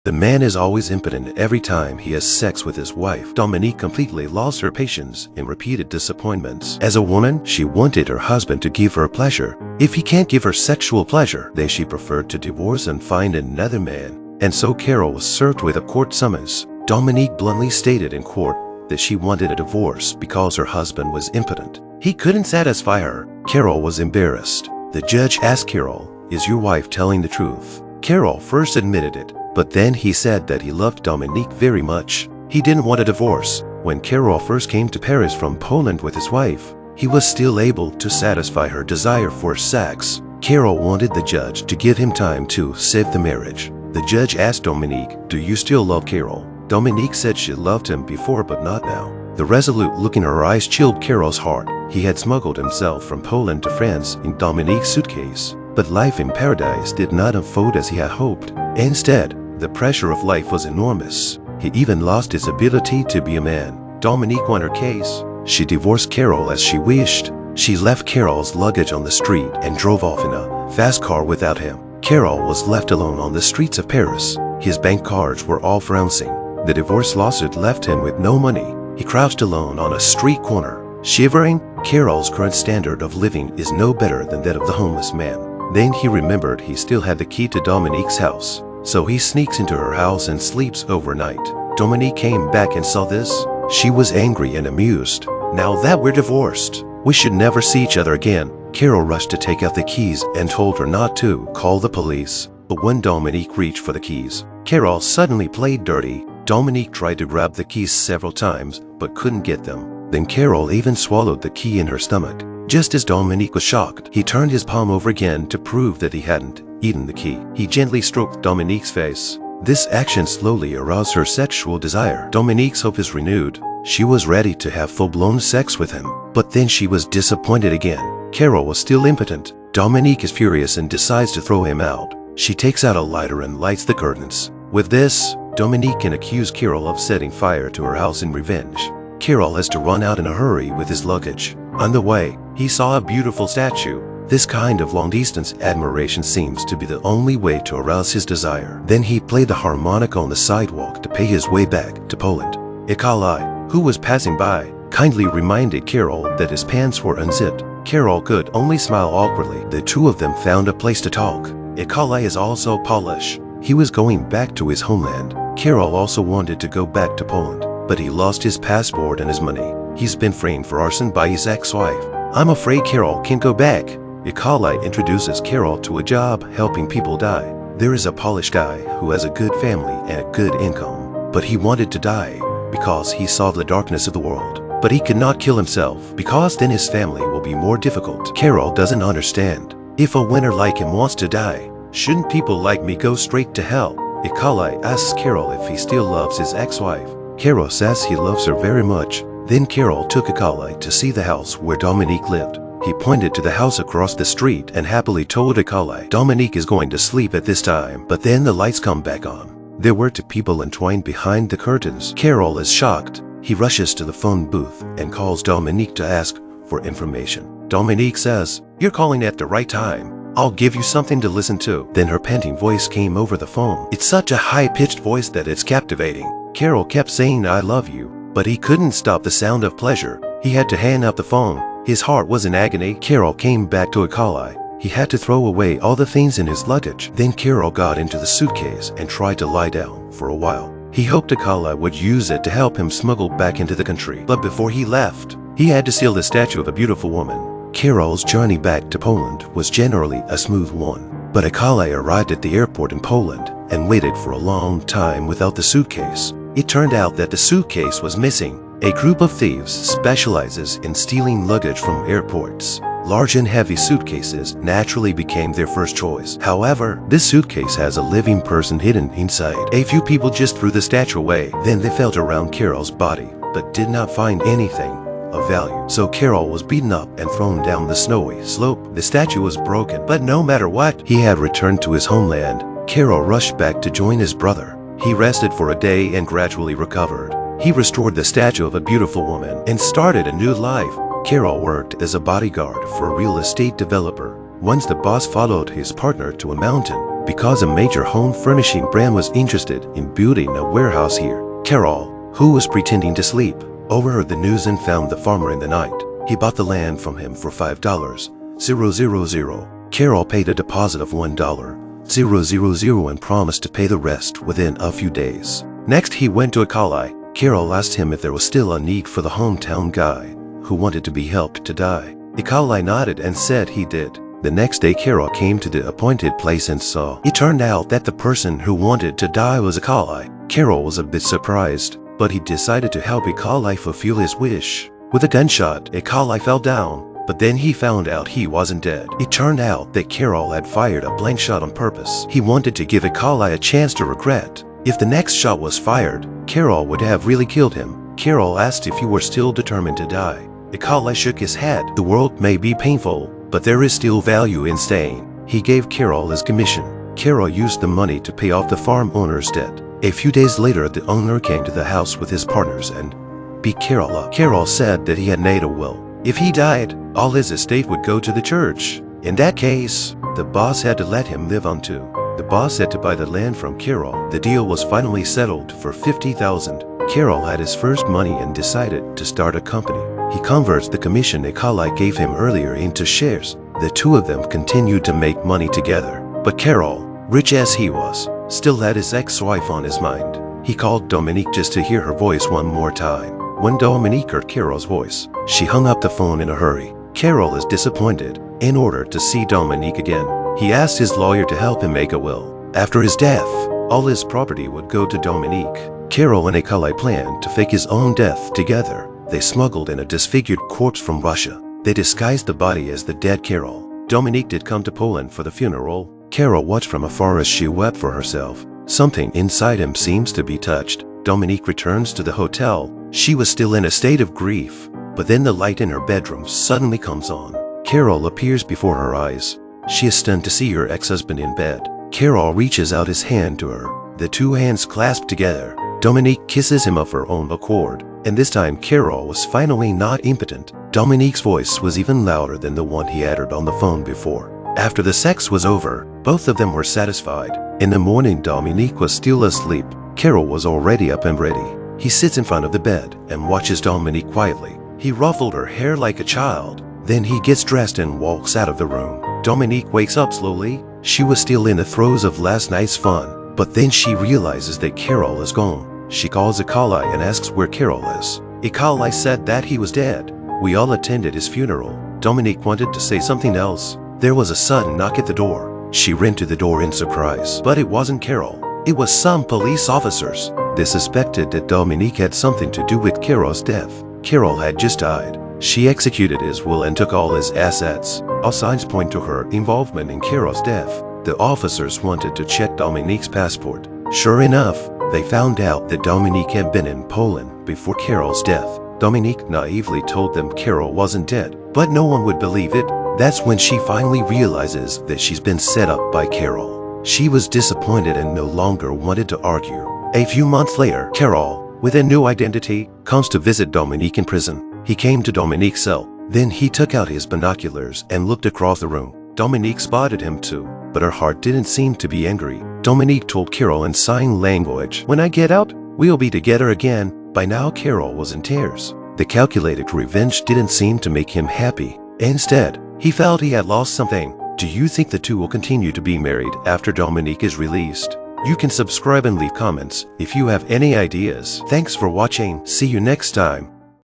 The man is always impotent every time he has sex with his wife. Dominique completely lost her patience in repeated disappointments. As a woman, she wanted her husband to give her pleasure. If he can't give her sexual pleasure, then she preferred to divorce and find another man. And so Carol was served with a court summons. Dominique bluntly stated in court that she wanted a divorce because her husband was impotent. He couldn't satisfy her. Carol was embarrassed. The judge asked Carol, "Is your wife telling the truth?" Carol first admitted it, but then he said that he loved Dominique very much. He didn't want a divorce. When Carol first came to Paris from Poland with his wife, he was still able to satisfy her desire for sex. Carol wanted the judge to give him time to save the marriage. The judge asked Dominique, "Do you still love Carol?" Dominique said she loved him before but not now. The resolute look in her eyes chilled Carol's heart. He had smuggled himself from Poland to France in Dominique's suitcase. But life in paradise did not unfold as he had hoped. Instead, the pressure of life was enormous. He even lost his ability to be a man. Dominique won her case. She divorced Carol as she wished. She left Carol's luggage on the street and drove off in a fast car without him. Carol was left alone on the streets of Paris. His bank cards were all bouncing. The divorce lawsuit left him with no money. He crouched alone on a street corner, shivering. Carol's current standard of living is no better than that of the homeless man. Then he remembered he still had the key to Dominique's house. So he sneaks into her house and sleeps overnight. Dominique came back and saw this. She was angry and amused. "Now that we're divorced, we should never see each other again." Carol rushed to take out the keys and told her not to call the police. But when Dominique reached for the keys, Carol suddenly played dirty. Dominique tried to grab the keys several times but couldn't get them. Then Carol even swallowed the key in her stomach. Just as Dominique was shocked, he turned his palm over again to prove that he hadn't eaten the key. He gently stroked Dominique's face. This action slowly aroused her sexual desire. Dominique's hope is renewed. She was ready to have full-blown sex with him. But then she was disappointed again. Carol was still impotent. Dominique is furious and decides to throw him out. She takes out a lighter and lights the curtains. With this, Dominique can accuse Carol of setting fire to her house in revenge. Carol has to run out in a hurry with his luggage. On the way, he saw a beautiful statue. This kind of long-distance admiration seems to be the only way to arouse his desire. Then he played the harmonica on the sidewalk to pay his way back to Poland. Nikolai, who was passing by, kindly reminded Carol that his pants were unzipped. Carol could only smile awkwardly. The two of them found a place to talk. Nikolai is also Polish. He was going back to his homeland. Carol also wanted to go back to Poland, but he lost his passport and his money. He's been framed for arson by his ex-wife. "I'm afraid Carol can't go back." Nikolai introduces Carol to a job helping people die. There is a Polish guy who has a good family and a good income, but he wanted to die because he saw the darkness of the world. But he could not kill himself because then his family will be more difficult. Carol doesn't understand. If a winner like him wants to die, shouldn't people like me go straight to hell? Nikolai asks Carol if he still loves his ex-wife. Carol says he loves her very much. Then Carol took Nikolai to see the house where Dominique lived. He pointed to the house across the street and happily told Nikolai Dominique is going to sleep at this time. But then the lights come back on. There were two people entwined behind the curtains. Carol is shocked. He rushes to the phone booth and calls Dominique to ask for information. Dominique says, "You're calling at the right time. I'll give you something to listen to." Then her panting voice came over the phone. It's such a high-pitched voice that it's captivating. Carol kept saying, "I love you," but he couldn't stop the sound of pleasure. He had to hang up the phone. His heart was in agony. Carol came back to Nikolai. He had to throw away all the things in his luggage. Then Carol got into the suitcase and tried to lie down for a while. He hoped Nikolai would use it to help him smuggle back into the country. But before he left, he had to steal the statue of a beautiful woman. Carol's journey back to Poland was generally a smooth one. But Nikolai arrived at the airport in Poland and waited for a long time without the suitcase. It turned out that the suitcase was missing. A group of thieves specializes in stealing luggage from airports. Large and heavy suitcases naturally became their first choice. However, this suitcase has a living person hidden inside. A few people just threw the statue away. Then they felt around Carol's body, but did not find anything of value. So Carol was beaten up and thrown down the snowy slope. The statue was broken, but no matter what, he had returned to his homeland. Carol rushed back to join his brother. He rested for a day and gradually recovered. He restored the statue of a beautiful woman and started a new life. Carol worked as a bodyguard for a real estate developer. Once the boss followed his partner to a mountain, because a major home furnishing brand was interested in building a warehouse here. Carol, who was pretending to sleep, overheard the news and found the farmer in the night. He bought the land from him for $5,000. Carol paid a deposit of $1,000 and promised to pay the rest within a few days. Next, he went to Akali. Carol asked him if there was still a need for the hometown guy who wanted to be helped to die. Akali nodded and said he did. The next day, Carol came to the appointed place and saw. It turned out that the person who wanted to die was Akali. Carol was a bit surprised, but he decided to help Akali fulfill his wish. With a gunshot, Akali fell down, but then he found out he wasn't dead. It turned out that Carol had fired a blank shot on purpose. He wanted to give Akali a chance to regret. If the next shot was fired, Carol would have really killed him. Carol asked if he were still determined to die. Akali shook his head. The world may be painful, but there is still value in staying. He gave Carol his commission. Carol used the money to pay off the farm owner's debt. A few days later, the owner came to the house with his partners and beat Carol up. Carol said that he had made a will. If he died, all his estate would go to the church. In that case, the boss had to let him live on too. The boss had to buy the land from Carol. The deal was finally settled for $50,000. Carol had his first money and decided to start a company. He converts the commission Akali gave him earlier into shares. The two of them continued to make money together. But Carol, rich as he was, still had his ex-wife on his mind. He called Dominique just to hear her voice one more time. When Dominique heard Carol's voice, she hung up the phone in a hurry. Carol is disappointed. In order to see Dominique again, he asked his lawyer to help him make a will. After his death, all his property would go to Dominique. Carol and Akali planned to fake his own death together. They smuggled in a disfigured corpse from Russia. They disguised the body as the dead Carol. Dominique did come to Poland for the funeral. Carol watched from afar as she wept for herself. Something inside him seems to be touched. Dominique returns to the hotel. She was still in a state of grief, but then the light in her bedroom suddenly comes on. Carol appears before her eyes. She is stunned to see her ex-husband in bed. Carol reaches out his hand to her. The two hands clasp together. Dominique kisses him of her own accord, and this time Carol was finally not impotent. Dominique's voice was even louder than the one he had heard on the phone before. After the sex was over, both of them were satisfied. In the morning, Dominique was still asleep. Carol was already up and ready. He sits in front of the bed and watches Dominique quietly. He ruffled her hair like a child. Then he gets dressed and walks out of the room. Dominique wakes up slowly. She was still in the throes of last night's fun, but then she realizes that Carol is gone. She calls Akali and asks where Carol is. Akali said that he was dead. We all attended his funeral. Dominique wanted to say something else. There was a sudden knock at the door. She ran to the door in surprise, but it wasn't Carol. It was some police officers. They suspected that Dominique had something to do with Carol's death. Carol had just died. She executed his will and took all his assets. All signs point to her involvement in Carol's death. The officers wanted to check Dominique's passport. Sure enough, they found out that Dominique had been in Poland before Carol's death. Dominique naively told them Carol wasn't dead, but no one would believe it. That's when she finally realizes that she's been set up by Carol. She was disappointed and no longer wanted to argue. A few months later, Carol, with a new identity, comes to visit Dominique in prison. He came to Dominique's cell. Then he took out his binoculars and looked across the room. Dominique spotted him too, but her heart didn't seem to be angry. Dominique told Carol in sign language, "When I get out, we'll be together again." By now, Carol was in tears. The calculated revenge didn't seem to make him happy. Instead, he felt he had lost something. Do you think the two will continue to be married after Dominique is released? You can subscribe and leave comments if you have any ideas. Thanks for watching. See you next time.